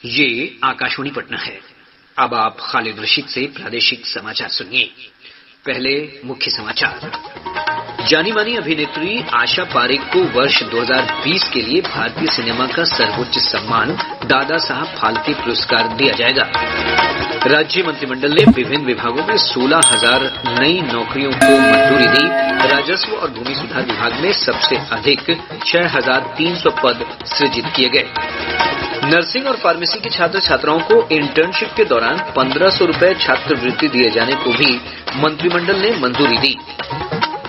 ये आकाशवाणी पटना है। अब आप खालिद रशीद से प्रादेशिक समाचार सुनिए। पहले मुख्य समाचार। जानी मानी अभिनेत्री आशा पारेख को वर्ष 2020 के लिए भारतीय सिनेमा का सर्वोच्च सम्मान दादा साहब फाल्के पुरस्कार दिया जाएगा। राज्य मंत्रिमंडल ने विभिन्न विभागों में 16,000 नई नौकरियों को मंजूरी दी। राजस्व और भूमि सुधार विभाग में सबसे अधिक 6,300 पद सृजित किए गए। नर्सिंग और फार्मेसी के छात्र छात्राओं को इंटर्नशिप के दौरान 1,500 रूपये छात्रवृत्ति दिए जाने को भी मंत्रिमंडल ने मंजूरी दी।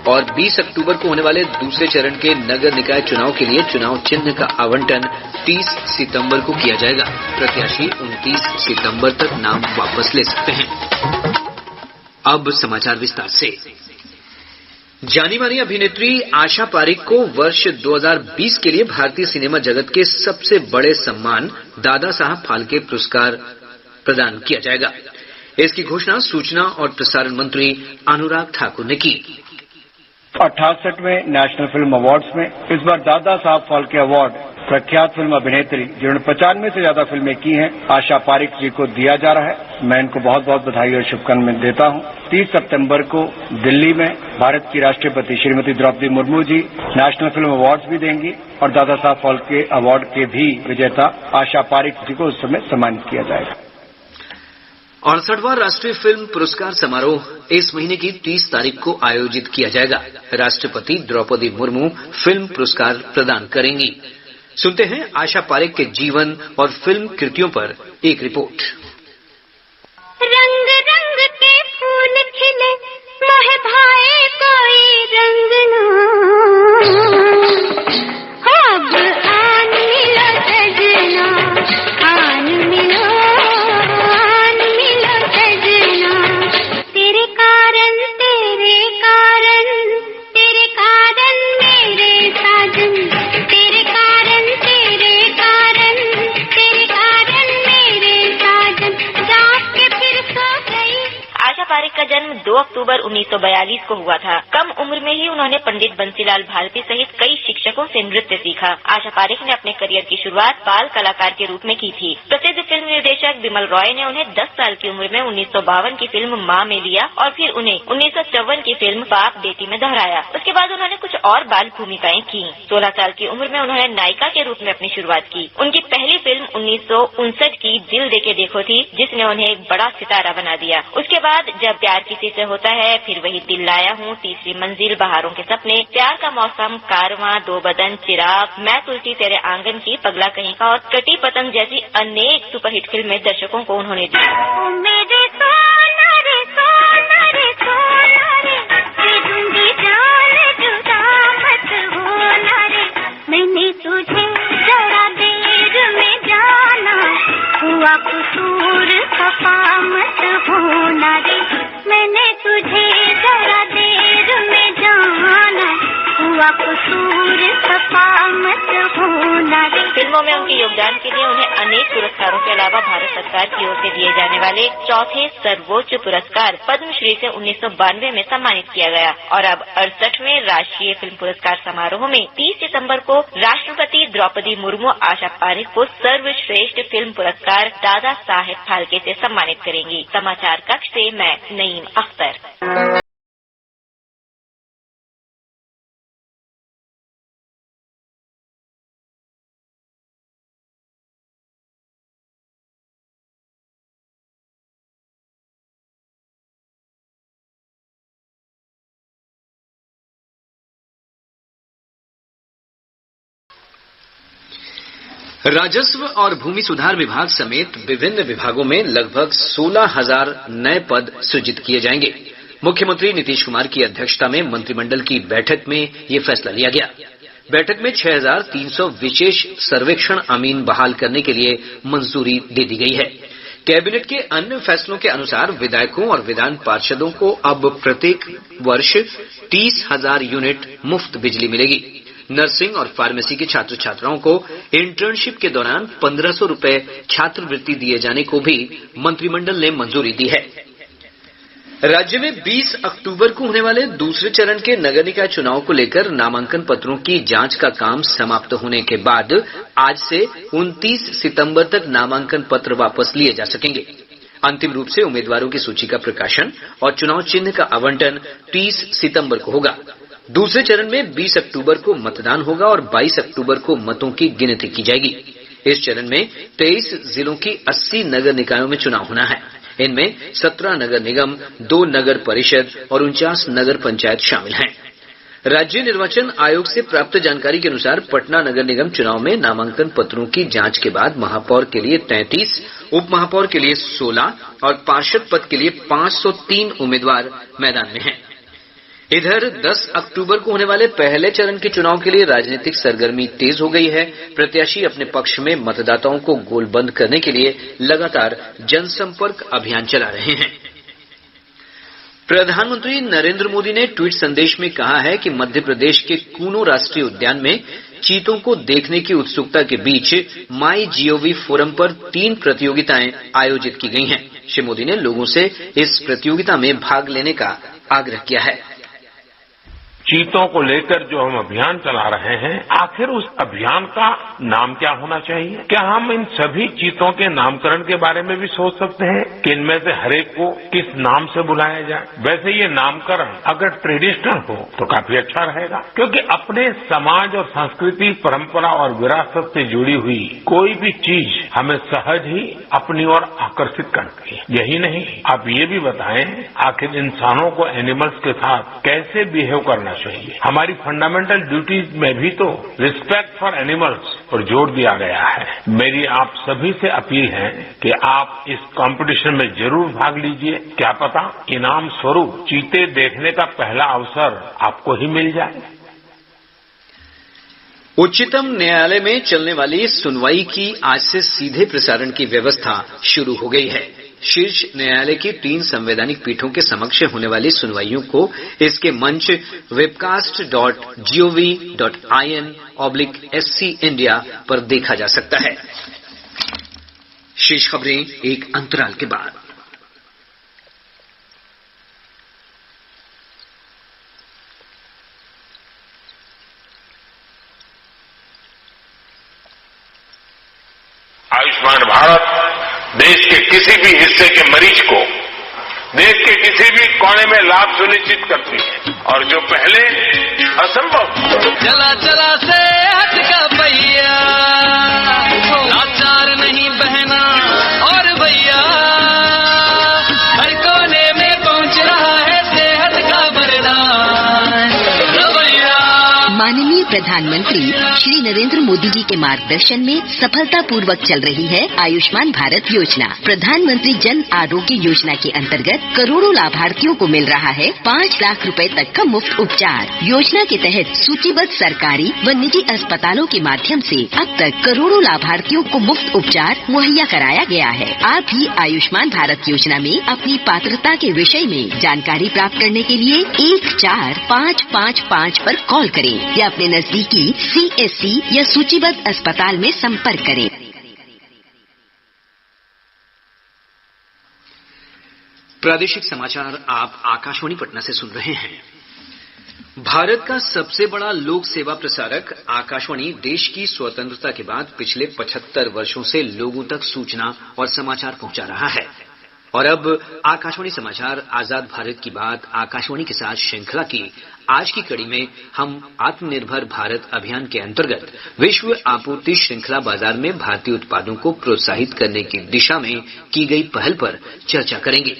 और 20 अक्टूबर को होने वाले दूसरे चरण के नगर निकाय चुनाव के लिए चुनाव चिन्ह का आवंटन 30 सितंबर को किया जाएगा। प्रत्याशी 29 सितंबर तक नाम वापस ले सकते हैं। अब समाचार विस्तार से। जानी मानी अभिनेत्री आशा पारेख को वर्ष 2020 के लिए भारतीय सिनेमा जगत के सबसे बड़े सम्मान दादा साहब फाल्के पुरस्कार प्रदान किया जाएगा। इसकी घोषणा सूचना और प्रसारण मंत्री अनुराग ठाकुर ने की। 68वें नेशनल फिल्म अवार्ड्स में इस बार दादा साहब फाल्के अवार्ड प्रख्यात फिल्म अभिनेत्री जिन्होंने 95 से ज्यादा फिल्में की हैं आशा पारेख जी को दिया जा रहा है। मैं इनको बहुत बहुत बधाई और शुभकामनाएं देता हूं। 30 सितंबर को दिल्ली में भारत की राष्ट्रपति Shrimati Draupadi Murmu ji national film awards भी देंगी और दादा साहब फाल्के अवार्ड के भी विजेता आशा पारेख जी को उस समय सम्मानित किया जाएगा। 68वां राष्ट्रीय फिल्म पुरस्कार समारोह इस महीने की 30 तारीख को आयोजित किया जाएगा। राष्ट्रपति द्रौपदी मुर्मू फिल्म पुरस्कार प्रदान करेंगी। सुनते हैं आशा पारेख के जीवन और फिल्म कृतियों पर एक रिपोर्ट। रंग रंग के फूल खिले मोहे भाए कोई रंग अब आन मिलो सजना, आन मिलो सजना। तेरे कारण मेरे साजन, तेरे कारण मेरे साजन, जाग के फिर सो गई। आशा पारेख का जन्म 2 अक्टूबर 1942 को हुआ था। कम उम्र में ही उन्होंने पंडित बंसीलाल भारती सहित कई शिक्षकों से नृत्य सीखा। आशा पारेख ने अपने करियर की शुरुआत बाल कलाकार के रूप में की थी। प्रसिद्ध फिल्म निर्देशक बिमल रॉय ने उन्हें 10 साल की उम्र में 1952 की फिल्म माँ में लिया और फिर उन्हें 1954 की फिल्म बाप बेटी में दोहराया। उसके बाद उन्होंने कुछ और बाल भूमिकाएं की। 16 साल की उम्र में उन्होंने नायिका के रूप में अपनी शुरुआत की। उनकी पहली फिल्म 1959 की दिल देके देखो थी, जिसने उन्हें एक बड़ा सितारा बना दिया। उसके बाद जब प्यार किसी से होता है, फिर वही दिल लाया हूँ, तीसरी मंजिल, बहारों के सपने, प्यार का मौसम, कारवां, दो बदन, चिराग, मैं तुलसी तेरे आंगन की, पगला कहीं का और कटी पतंग जैसी अनेक सुपरहिट फिल्में दर्शकों को उन्होंने दी। मेरे सोना रे सोना रे सोना रे, दे दूंगी जान जुदा मत होना रे। मैंने तुझे जरा देर में जाना, हुआ कसूर खफा मत होना रे। मैंने तुझे जरा देर में जाना, हुआ कसूर खफा मत होना रे। फिल्मों में उनके योगदान के लिए उन्हें अनेक पुरस्कारों के अलावा भारत सरकार की ओर से दिए जाने वाले चौथे सर्वोच्च पुरस्कार पद्मश्री से 1992 में सम्मानित किया गया। और अब 68वें राष्ट्रीय फिल्म पुरस्कार समारोह में 30 सितंबर को राष्ट्रपति द्रौपदी मुर्मू आशा पारेख को सर्वश्रेष्ठ फिल्म पुरस्कार दादा साहेब फाल्के से सम्मानित करेंगी। समाचार कक्ष से मैं नईम अख्तर। राजस्व और भूमि सुधार विभाग समेत विभिन्न विभागों में लगभग 16,000 नए पद सृजित किए जाएंगे। मुख्यमंत्री नीतीश कुमार की अध्यक्षता में मंत्रिमंडल की बैठक में ये फैसला लिया गया। बैठक में 6,300 विशेष सर्वेक्षण अमीन बहाल करने के लिए मंजूरी दे दी गई है। कैबिनेट के अन्य फैसलों के अनुसार विधायकों और विधान पार्षदों को अब प्रत्येक वर्ष 30,000 यूनिट मुफ्त बिजली मिलेगी। नर्सिंग और फार्मेसी के छात्र छात्राओं को इंटर्नशिप के दौरान 1,500 रूपये छात्रवृत्ति दिए जाने को भी मंत्रिमंडल ने मंजूरी दी है। राज्य में 20 अक्टूबर को होने वाले दूसरे चरण के नगर निकाय चुनाव को लेकर नामांकन पत्रों की जांच का काम समाप्त होने के बाद आज से 29 सितंबर तक नामांकन पत्र वापस लिए जा सकेंगे। अंतिम रूप से उम्मीदवारों की सूची का प्रकाशन और चुनाव चिन्ह का आवंटन 30 सितंबर को होगा। दूसरे चरण में 20 अक्टूबर को मतदान होगा और 22 अक्टूबर को मतों की गिनती की जाएगी। इस चरण में 23 जिलों की 80 नगर निकायों में चुनाव होना है। इनमें 17 नगर निगम, 2 नगर परिषद और 49 नगर पंचायत शामिल हैं। राज्य निर्वाचन आयोग से प्राप्त जानकारी के अनुसार पटना नगर निगम चुनाव में नामांकन पत्रों की जांच के बाद महापौर के लिए 33, उप महापौर के लिए 16 और पार्षद पद के लिए 503 उम्मीदवार मैदान में हैं। इधर 10 अक्टूबर को होने वाले पहले चरण के चुनाव के लिए राजनीतिक सरगर्मी तेज हो गई है। प्रत्याशी अपने पक्ष में मतदाताओं को गोलबंद करने के लिए लगातार जनसंपर्क अभियान चला रहे हैं। प्रधानमंत्री नरेंद्र मोदी ने ट्वीट संदेश में कहा है कि मध्य प्रदेश के कूनो राष्ट्रीय उद्यान में चीतों को देखने की उत्सुकता के बीच माई जीओवी फोरम पर 3 प्रतियोगिताएं आयोजित की गई हैं। श्री मोदी ने लोगों से इस प्रतियोगिता में भाग लेने का आग्रह किया है। चीतों को लेकर जो हम अभियान चला रहे हैं, आखिर उस अभियान का नाम क्या होना चाहिए? क्या हम इन सभी चीतों के नामकरण के बारे में भी सोच सकते हैं कि इनमें से हर एक को किस नाम से बुलाया जाए? वैसे ये नामकरण अगर ट्रेडिशनल हो तो काफी अच्छा रहेगा, क्योंकि अपने समाज और संस्कृति, परंपरा और विरासत से जुड़ी हुई कोई भी चीज हमें सहज ही अपनी ओर आकर्षित करती है। यही नहीं, आप ये भी बताएं आखिर इंसानों को एनिमल्स के साथ कैसे बिहेव करना चाहिए। हमारी फंडामेंटल ड्यूटीज में भी तो रिस्पेक्ट फॉर एनिमल्स पर जोर दिया गया है। मेरी आप सभी से अपील है कि आप इस कंपटीशन में जरूर भाग लीजिए। क्या पता इनाम स्वरूप चीते देखने का पहला अवसर आपको ही मिल जाए। उच्चतम न्यायालय में चलने वाली सुनवाई की आज से सीधे प्रसारण की व्यवस्था शुरू हो गई है। शीर्ष न्यायालय की 3 संवैधानिक पीठों के समक्ष होने वाली सुनवाइयों को इसके मंच webcast.gov.in/SC India पर देखा जा सकता है। शेष खबरें एक अंतराल के बाद। आयुष्मान भारत देश के किसी भी हिस्से के मरीज को देश के किसी भी कोने में लाभ सुनिश्चित करती है, और जो पहले असंभव चला चला से हटका भैया, लाचार नहीं बहना और भैया, हर कोने में पहुंच रहा है सेहत का वरदान। माननीय प्रधानमंत्री श्री नरेंद्र मोदी जी के मार्गदर्शन में सफलतापूर्वक चल रही है आयुष्मान भारत योजना। प्रधानमंत्री जन आरोग्य योजना के अंतर्गत करोड़ों लाभार्थियों को मिल रहा है 5 लाख रुपए तक का मुफ्त उपचार। योजना के तहत सूचीबद्ध सरकारी व निजी अस्पतालों के माध्यम से अब तक करोड़ों लाभार्थियों को मुफ्त उपचार मुहैया कराया गया है। आप भी आयुष्मान भारत योजना में अपनी पात्रता के विषय में जानकारी प्राप्त करने के लिए 14555 पर कॉल करें या अपने नजदीकी CSC या सूचीबद्ध अस्पताल में संपर्क करें। प्रादेशिक समाचार आप आकाशवाणी पटना से सुन रहे हैं। भारत का सबसे बड़ा लोक सेवा प्रसारक आकाशवाणी देश की स्वतंत्रता के बाद पिछले 75 वर्षों से लोगों तक सूचना और समाचार पहुंचा रहा है। और अब आकाशवाणी समाचार आजाद भारत की बात आकाशवाणी के साथ श्रृंखला की आज की कड़ी में हम आत्मनिर्भर भारत अभियान के अंतर्गत विश्व आपूर्ति श्रृंखला बाजार में भारतीय उत्पादों को प्रोत्साहित करने की दिशा में की गई पहल पर चर्चा करेंगे।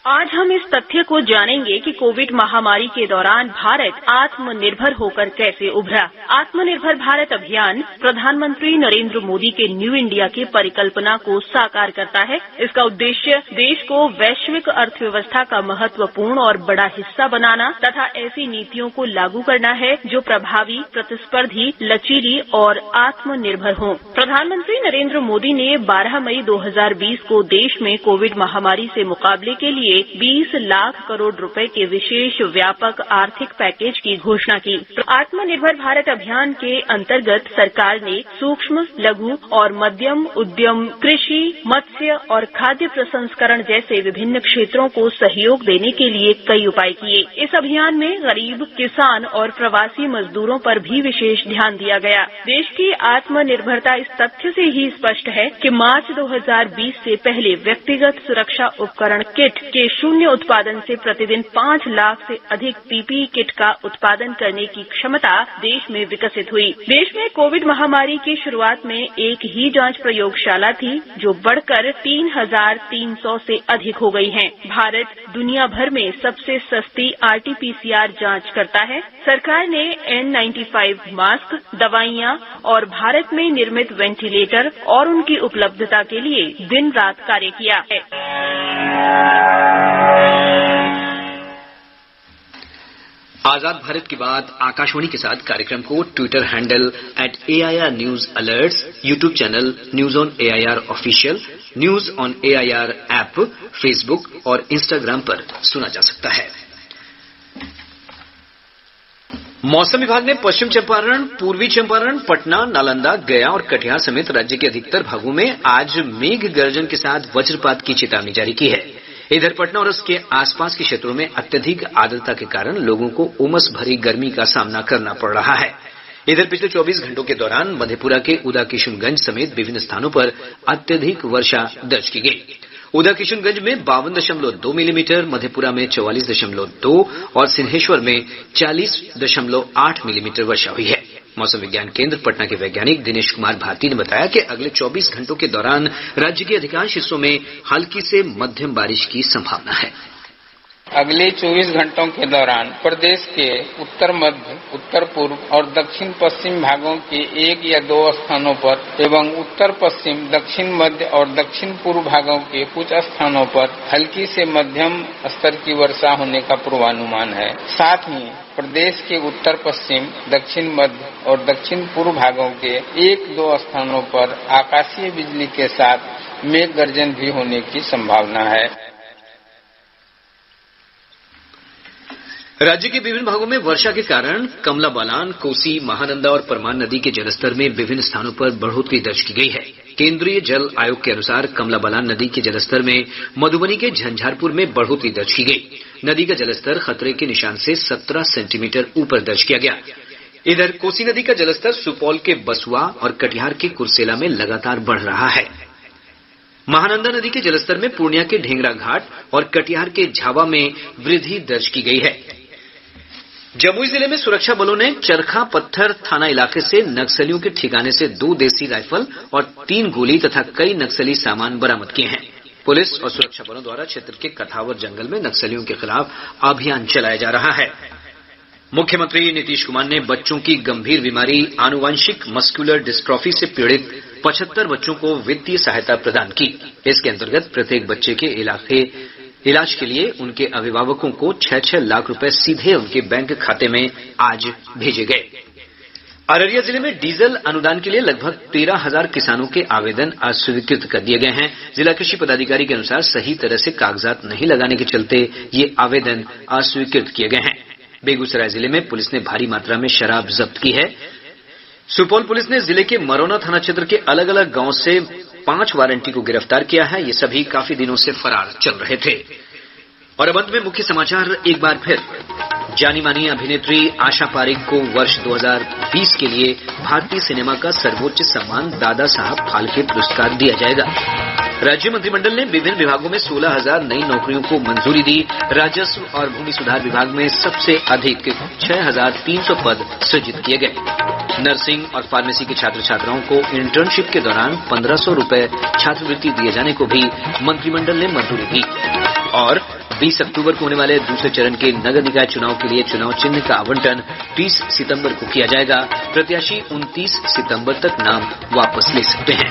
आज हम इस तथ्य को जानेंगे कि कोविड महामारी के दौरान भारत आत्मनिर्भर होकर कैसे उभरा। आत्मनिर्भर भारत अभियान प्रधानमंत्री नरेंद्र मोदी के न्यू इंडिया की परिकल्पना को साकार करता है। इसका उद्देश्य देश को वैश्विक अर्थव्यवस्था का महत्वपूर्ण और बड़ा हिस्सा बनाना तथा ऐसी नीतियों को लागू करना है जो प्रभावी, प्रतिस्पर्धी, लचीली और आत्मनिर्भर हों। प्रधानमंत्री नरेंद्र मोदी ने 12 मई 2020 को देश में कोविड महामारी से मुकाबले के लिए लिए 20 लाख करोड़ रुपए के विशेष व्यापक आर्थिक पैकेज की घोषणा की। आत्मनिर्भर भारत अभियान के अंतर्गत सरकार ने सूक्ष्म, लघु और मध्यम उद्यम, कृषि, मत्स्य और खाद्य प्रसंस्करण जैसे विभिन्न क्षेत्रों को सहयोग देने के लिए कई उपाय किए। इस अभियान में गरीब, किसान और प्रवासी मजदूरों पर भी विशेष ध्यान दिया गया। देश की आत्मनिर्भरता इस तथ्य से ही स्पष्ट है कि मार्च 2020 से पहले व्यक्तिगत सुरक्षा उपकरण किट के शून्य उत्पादन से प्रतिदिन 5 लाख से अधिक पीपीई किट का उत्पादन करने की क्षमता देश में विकसित हुई। देश में कोविड महामारी की शुरुआत में एक ही जांच प्रयोगशाला थी, जो बढ़कर 3,300 से अधिक हो गई है। भारत दुनिया भर में सबसे सस्ती RT-PCR जांच करता है। सरकार ने N95 मास्क, दवाइयां और भारत में निर्मित वेंटिलेटर और उनकी उपलब्धता के लिए दिन रात कार्य किया है। आजाद भारत की बात आकाशवाणी के साथ कार्यक्रम को Twitter handle @AIR News Alerts, YouTube channel news on AIR official, news on AIR app, Facebook और इंस्टाग्राम पर सुना जा सकता है। मौसम विभाग ने पश्चिम चंपारण, पूर्वी चंपारण, पटना, नालंदा, गया और कटिहार समेत राज्य के अधिकतर भागों में आज मेघ गर्जन के साथ वज्रपात की चेतावनी जारी की है। इधर पटना और उसके आसपास के क्षेत्रों में अत्यधिक आर्द्रता के कारण लोगों को उमस भरी गर्मी का सामना करना पड़ रहा है। इधर पिछले 24 घंटों के दौरान मधेपुरा के उदा किशुनगंज समेत विभिन्न स्थानों पर अत्यधिक वर्षा दर्ज की गई। उदा किशुनगंज में 52.2 मिलीमीटर, मधेपुरा में 44.2 और सिंहेश्वर में 40.8 मिलीमीटर वर्षा हुई है। मौसम विज्ञान केंद्र पटना के वैज्ञानिक दिनेश कुमार भारती ने बताया कि अगले 24 घंटों के दौरान राज्य के अधिकांश हिस्सों में हल्की से मध्यम बारिश की संभावना है। अगले 24 घंटों के दौरान प्रदेश के उत्तर मध्य, उत्तर पूर्व और दक्षिण पश्चिम भागों के 1 या 2 स्थानों पर एवं उत्तर पश्चिम, दक्षिण मध्य और दक्षिण पूर्व भागों के कुछ स्थानों पर हल्की से मध्यम स्तर की वर्षा होने का पूर्वानुमान है। साथ ही प्रदेश के उत्तर पश्चिम, दक्षिण मध्य और दक्षिण पूर्व भागों के 1-2 स्थानों पर आकाशीय बिजली के साथ मेघ गर्जन भी होने की संभावना है। राज्य के विभिन्न भागों में वर्षा के कारण कमला बलान, कोसी, महानंदा और परमान नदी के जलस्तर में विभिन्न स्थानों पर बढ़ोतरी दर्ज की गई है। केंद्रीय जल आयोग के अनुसार कमला बलान नदी के जलस्तर में मधुबनी के झंझारपुर में बढ़ोतरी दर्ज की गई। नदी का जलस्तर खतरे के निशान से 17 सेंटीमीटर ऊपर दर्ज किया गया। इधर कोसी नदी का जलस्तर सुपौल के बसुआ और कटिहार के कुर्सेला में लगातार बढ़ रहा है। महानंदा नदी के जलस्तर में पूर्णिया के ढेंगरा घाट और कटिहार के झावा में वृद्धि दर्ज की गई है। जमुई जिले में सुरक्षा बलों ने चरखा पत्थर थाना इलाके से नक्सलियों के ठिकाने से 2 देसी राइफल और 3 गोली तथा कई नक्सली सामान बरामद किए हैं। पुलिस और सुरक्षा बलों द्वारा क्षेत्र के कथावर जंगल में नक्सलियों के खिलाफ अभियान चलाया जा रहा है। मुख्यमंत्री नीतीश कुमार ने बच्चों की गंभीर बीमारी आनुवांशिक मस्कुलर डिस्ट्रॉफी से पीड़ित 75 बच्चों को वित्तीय सहायता प्रदान की। इसके अंतर्गत प्रत्येक बच्चे के इलाज के लिए उनके अभिभावकों को 6-6 लाख रुपए सीधे उनके बैंक खाते में आज भेजे गए। अररिया जिले में डीजल अनुदान के लिए लगभग 13,000 किसानों के आवेदन अस्वीकृत कर दिए गए हैं। जिला कृषि पदाधिकारी के अनुसार सही तरह से कागजात नहीं लगाने के चलते ये आवेदन अस्वीकृत किए गए हैं। बेगूसराय जिले में पुलिस ने भारी मात्रा में शराब जब्त की है। सुपौल पुलिस ने जिले के मरौना थाना क्षेत्र के अलग अलग गांव से 5 वारंटी को गिरफ्तार किया है। ये सभी काफी दिनों से फरार चल रहे थे। और अब अंत में मुख्य समाचार एक बार फिर। जानी मानी अभिनेत्री आशा पारेख को वर्ष 2020 के लिए भारतीय सिनेमा का सर्वोच्च सम्मान दादा साहब फाल्के पुरस्कार दिया जाएगा। राज्य मंत्रिमंडल ने विभिन्न विभागों में 16,000 नई नौकरियों को मंजूरी दी। राजस्व और भूमि सुधार विभाग में सबसे अधिक 6,300 पद सृजित किए गए। नर्सिंग और फार्मेसी के छात्र छात्राओं को इंटर्नशिप के दौरान 1,500 रुपए छात्रवृत्ति दिए जाने को भी मंत्रिमंडल ने मंजूरी दी। और 20 अक्टूबर को होने वाले दूसरे चरण के नगर निकाय चुनाव के लिए चुनाव चिन्ह का आवंटन 30 सितंबर को किया जाएगा। प्रत्याशी 29 सितंबर तक नाम वापस ले सकते हैं।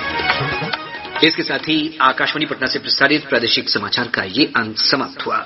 इसके साथ ही आकाशवाणी पटना से प्रसारित प्रादेशिक समाचार का ये अंक समाप्त हुआ।